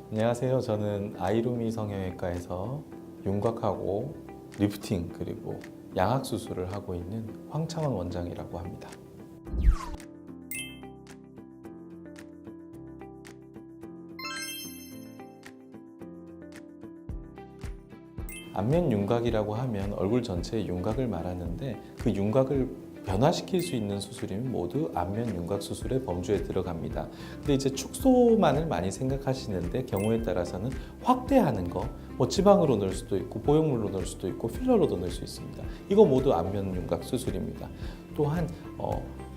안녕하세요. 저는 아이루미 성형외과에서 윤곽하고 리프팅 그리고 양악 수술을 하고 있는 황창원 원장이라고 합니다. 안면 윤곽이라고 하면 얼굴 전체의 윤곽을 말하는데 그 윤곽을 변화시킬 수 있는 수술이면 모두 안면 윤곽 수술의 범주에 들어갑니다. 근데 이제 축소만을 많이 생각하시는데 경우에 따라서는 확대하는 거, 뭐 지방으로 넣을 수도 있고 보형물로 넣을 수도 있고 필러로도 넣을 수 있습니다. 이거 모두 안면 윤곽 수술입니다. 또한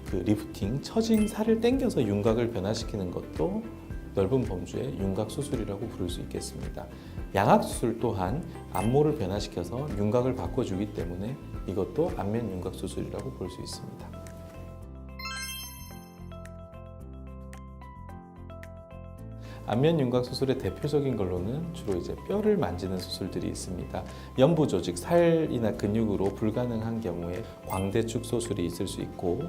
그 리프팅, 처진 살을 당겨서 윤곽을 변화시키는 것도 넓은 범주의 윤곽 수술이라고 부를 수 있겠습니다. 양악 수술 또한 안모를 변화시켜서 윤곽을 바꿔주기 때문에 이것도 안면 윤곽 수술이라고 볼 수 있습니다. 안면 윤곽 수술의 대표적인 걸로는 주로 이제 뼈를 만지는 수술들이 있습니다. 연부 조직, 살이나 근육으로 불가능한 경우에 광대 축소술이 있을 수 있고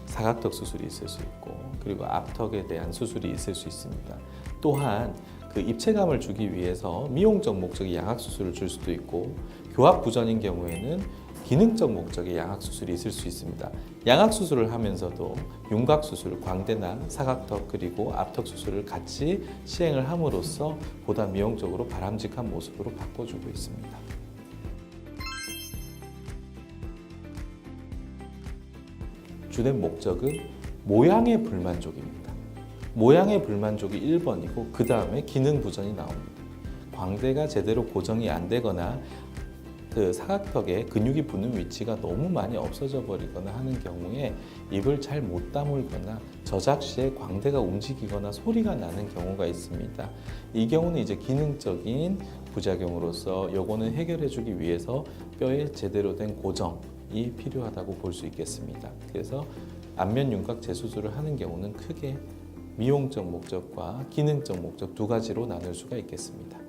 사각턱 수술이 있을 수 있고 그리고 앞턱에 대한 수술이 있을 수 있습니다. 또한 그 입체감을 주기 위해서 미용적 목적의 양악 수술을 줄 수도 있고 교합 부전인 경우에는 기능적 목적의 양악 수술이 있을 수 있습니다. 양악 수술을 하면서도 윤곽 수술, 광대나 사각턱 그리고 앞턱 수술을 같이 시행을 함으로써 보다 미용적으로 바람직한 모습으로 바꿔주고 있습니다. 주된 목적은 모양의 불만족입니다. 모양의 불만족이 1번이고 그 다음에 기능 부전이 나옵니다. 광대가 제대로 고정이 안 되거나 그 사각턱에 근육이 붙는 위치가 너무 많이 없어져 버리거나 하는 경우에 입을 잘 못 다물거나 저작 시에 광대가 움직이거나 소리가 나는 경우가 있습니다. 이 경우는 이제 기능적인 부작용으로서 요거는 해결해 주기 위해서 뼈에 제대로 된 고정이 필요하다고 볼 수 있겠습니다. 그래서 안면 윤곽 재수술을 하는 경우는 크게 미용적 목적과 기능적 목적 두 가지로 나눌 수가 있겠습니다.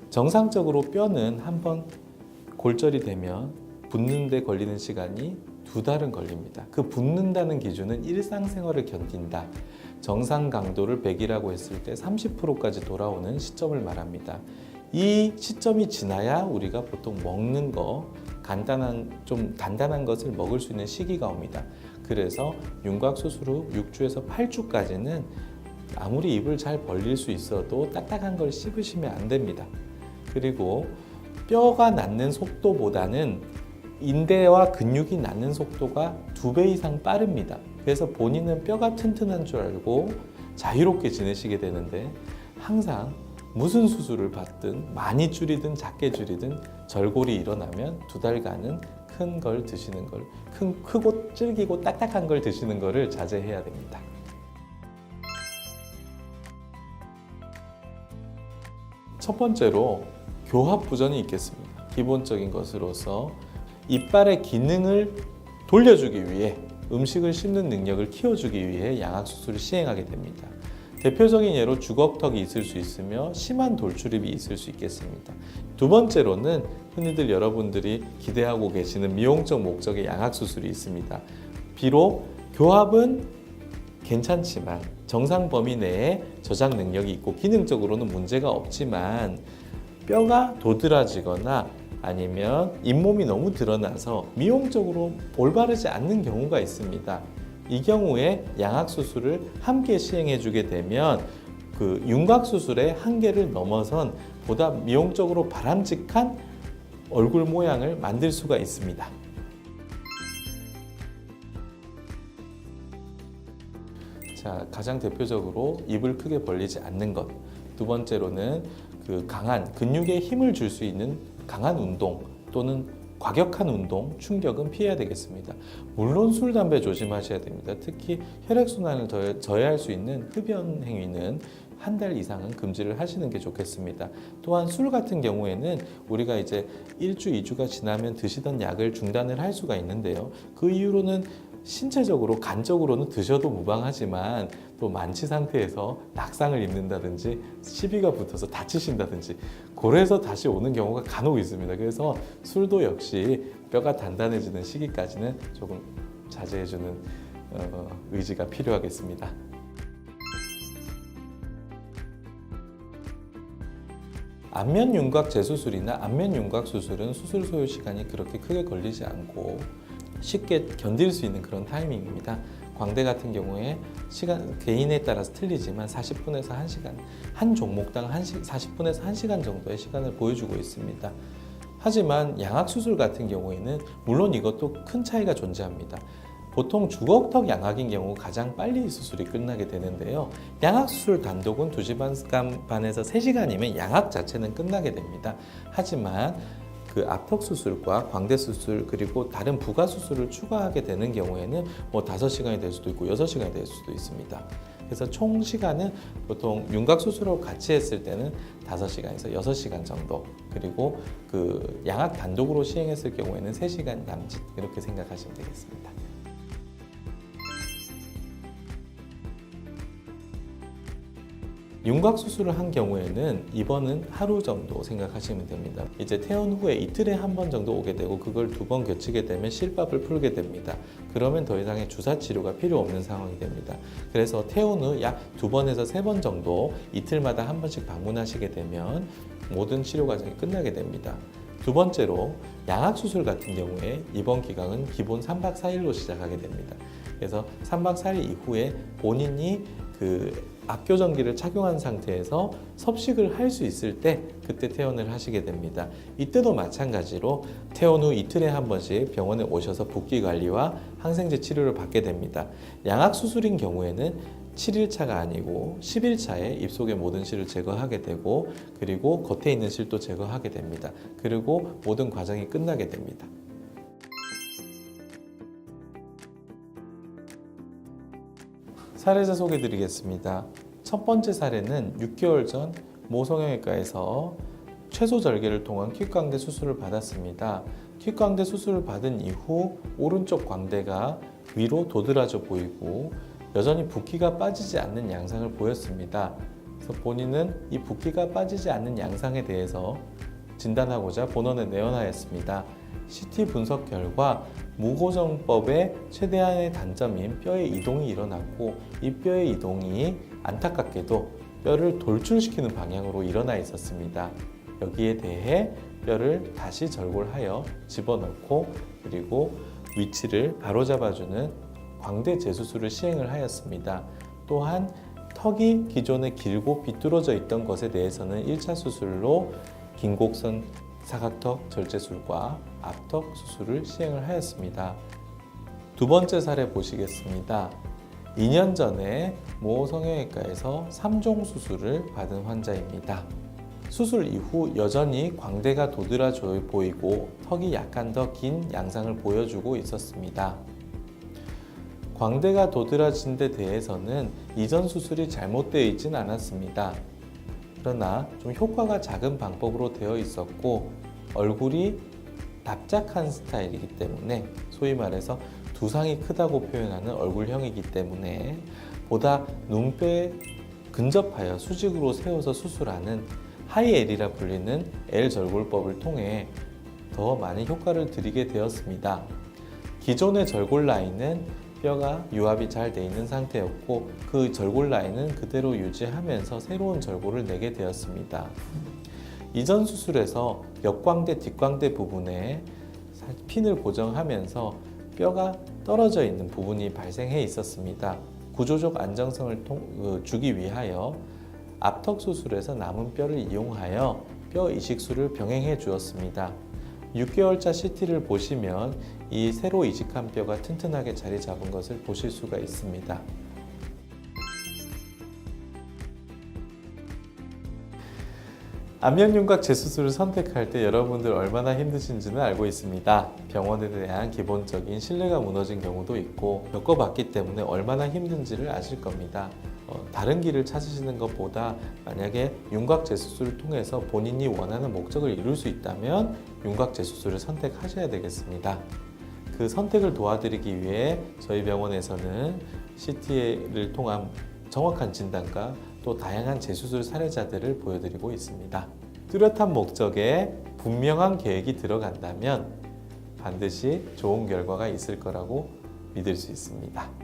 정상적으로 뼈는 한번 골절이 되면 붙는 데 걸리는 시간이 2달은 걸립니다. 그 붙는다는 기준은 일상생활을 견딘다. 정상 강도를 100이라고 했을 때 30%까지 돌아오는 시점을 말합니다. 이 시점이 지나야 우리가 보통 먹는 거, 좀 단단한 것을 먹을 수 있는 시기가 옵니다. 그래서 윤곽 수술 후 6주에서 8주까지는 아무리 입을 잘 벌릴 수 있어도 딱딱한 걸 씹으시면 안 됩니다. 그리고 뼈가 낫는 속도보다는 인대와 근육이 낫는 속도가 2배 이상 빠릅니다. 그래서 본인은 뼈가 튼튼한 줄 알고 자유롭게 지내시게 되는데 항상 무슨 수술을 받든 많이 줄이든 작게 줄이든 절골이 일어나면 2달간은 큰 걸 드시는 걸, 크고 질기고 딱딱한 걸 드시는 거를 자제해야 됩니다. 첫 번째로 교합 부전이 있겠습니다. 기본적인 것으로서 이빨의 기능을 돌려주기 위해 음식을 씹는 능력을 키워주기 위해 양악 수술을 시행하게 됩니다. 대표적인 예로 주걱턱이 있을 수 있으며 심한 돌출입이 있을 수 있겠습니다. 두 번째로는 흔히들 여러분들이 기대하고 계시는 미용적 목적의 양악 수술이 있습니다. 비록 교합은 괜찮지만 정상 범위 내에 저장 능력이 있고 기능적으로는 문제가 없지만 뼈가 도드라지거나 아니면 잇몸이 너무 드러나서 미용적으로 올바르지 않는 경우가 있습니다. 이 경우에 양악 수술을 함께 시행해 주게 되면 그 윤곽 수술의 한계를 넘어선 보다 미용적으로 바람직한 얼굴 모양을 만들 수가 있습니다. 자, 가장 대표적으로 입을 크게 벌리지 않는 것. 두 번째로는 그 강한 근육에 힘을 줄 수 있는 강한 운동 또는 과격한 운동, 충격은 피해야 되겠습니다. 물론 술, 담배 조심하셔야 됩니다. 특히 혈액순환을 저해할 수 있는 흡연 행위는 1달 이상은 금지를 하시는 게 좋겠습니다. 또한 술 같은 경우에는 우리가 이제 1주, 2주가 지나면 드시던 약을 중단을 할 수가 있는데요. 그 이유로는 신체적으로, 간적으로는 드셔도 무방하지만 또 만취 상태에서 낙상을 입는다든지 시비가 붙어서 다치신다든지 그래서 다시 오는 경우가 간혹 있습니다. 그래서 술도 역시 뼈가 단단해지는 시기까지는 조금 자제해주는 의지가 필요하겠습니다. 안면 윤곽 재수술이나 안면 윤곽 수술은 수술 소요 시간이 그렇게 크게 걸리지 않고 쉽게 견딜 수 있는 그런 타이밍입니다. 광대 같은 경우에 시간 개인에 따라서 틀리지만 40분에서 1시간, 한 종목당 40분에서 1시간 정도의 시간을 보여주고 있습니다. 하지만 양악 수술 같은 경우에는 물론 이것도 큰 차이가 존재합니다. 보통 주걱턱 양악인 경우 가장 빨리 수술이 끝나게 되는데요. 양악 수술 단독은 2시간 반에서 3시간이면 양악 자체는 끝나게 됩니다. 하지만 그 앞턱 수술과 광대 수술 그리고 다른 부가 수술을 추가하게 되는 경우에는 5시간이 될 수도 있고 6시간이 될 수도 있습니다. 그래서 총 시간은 보통 윤곽 수술하고 같이 했을 때는 5시간에서 6시간 정도, 그리고 그 양악 단독으로 시행했을 경우에는 3시간 남짓, 이렇게 생각하시면 되겠습니다. 윤곽 수술을 한 경우에는 입원은 하루 정도 생각하시면 됩니다. 이제 퇴원 후에 이틀에 한 번 정도 오게 되고 그걸 2번 거치게 되면 실밥을 풀게 됩니다. 그러면 더 이상의 주사 치료가 필요 없는 상황이 됩니다. 그래서 퇴원 후 약 2번에서 3번 정도 이틀마다 한 번씩 방문하시게 되면 모든 치료 과정이 끝나게 됩니다. 두 번째로 양악 수술 같은 경우에 입원 기간은 기본 3박 4일로 시작하게 됩니다. 그래서 3박 4일 이후에 본인이 그 압교전기를 착용한 상태에서 섭식을 할 수 있을 때 그때 퇴원을 하시게 됩니다. 이때도 마찬가지로 퇴원 후 이틀에 한 번씩 병원에 오셔서 붓기 관리와 항생제 치료를 받게 됩니다. 양악 수술인 경우에는 7일차가 아니고 10일차에 입속의 모든 실을 제거하게 되고 그리고 겉에 있는 실도 제거하게 됩니다. 그리고 모든 과정이 끝나게 됩니다. 사례자 소개해 드리겠습니다. 첫 번째 사례는 6개월 전 모성형외과에서 최소절개를 통한 킥광대 수술을 받았습니다. 킥광대 수술을 받은 이후 오른쪽 광대가 위로 도드라져 보이고 여전히 붓기가 빠지지 않는 양상을 보였습니다. 그래서 본인은 이 붓기가 빠지지 않는 양상에 대해서 진단하고자 본원에 내원하였습니다. CT 분석 결과 무고정법의 최대한의 단점인 뼈의 이동이 일어났고 이 뼈의 이동이 안타깝게도 뼈를 돌출시키는 방향으로 일어나 있었습니다. 여기에 대해 뼈를 다시 절골하여 집어넣고 그리고 위치를 바로잡아주는 광대 재수술을 시행을 하였습니다. 또한 턱이 기존에 길고 비뚤어져 있던 것에 대해서는 1차 수술로 긴곡선 사각턱 절제술과 앞턱 수술을 시행을 하였습니다. 두 번째 사례 보시겠습니다. 2년 전에 모 성형외과에서 3종 수술을 받은 환자입니다. 수술 이후 여전히 광대가 도드라져 보이고 턱이 약간 더 긴 양상을 보여주고 있었습니다. 광대가 도드라진 데 대해서는 이전 수술이 잘못되어 있진 않았습니다. 그러나 좀 효과가 작은 방법으로 되어 있었고 얼굴이 납작한 스타일이기 때문에 소위 말해서 두상이 크다고 표현하는 얼굴형이기 때문에 보다 눈뼈에 근접하여 수직으로 세워서 수술하는 하이엘이라 불리는 L절골법을 통해 더 많은 효과를 드리게 되었습니다. 기존의 절골 라인은 뼈가 유압이 잘 돼 있는 상태였고 그 절골 라인은 그대로 유지하면서 새로운 절골을 내게 되었습니다. 이전 수술에서 옆광대, 뒷광대 부분에 핀을 고정하면서 뼈가 떨어져 있는 부분이 발생해 있었습니다. 구조적 안정성을 주기 위하여 앞턱 수술에서 남은 뼈를 이용하여 뼈 이식술을 병행해 주었습니다. 6개월차 CT를 보시면 이 새로 이식한 뼈가 튼튼하게 자리 잡은 것을 보실 수가 있습니다. 안면윤곽 재수술을 선택할 때 여러분들 얼마나 힘드신지는 알고 있습니다. 병원에 대한 기본적인 신뢰가 무너진 경우도 있고 겪어봤기 때문에 얼마나 힘든지를 아실 겁니다. 다른 길을 찾으시는 것보다 만약에 윤곽 재수술을 통해서 본인이 원하는 목적을 이룰 수 있다면 윤곽 재수술을 선택하셔야 되겠습니다. 그 선택을 도와드리기 위해 저희 병원에서는 CT를 통한 정확한 진단과 또 다양한 재수술 사례자들을 보여드리고 있습니다. 뚜렷한 목적에 분명한 계획이 들어간다면 반드시 좋은 결과가 있을 거라고 믿을 수 있습니다.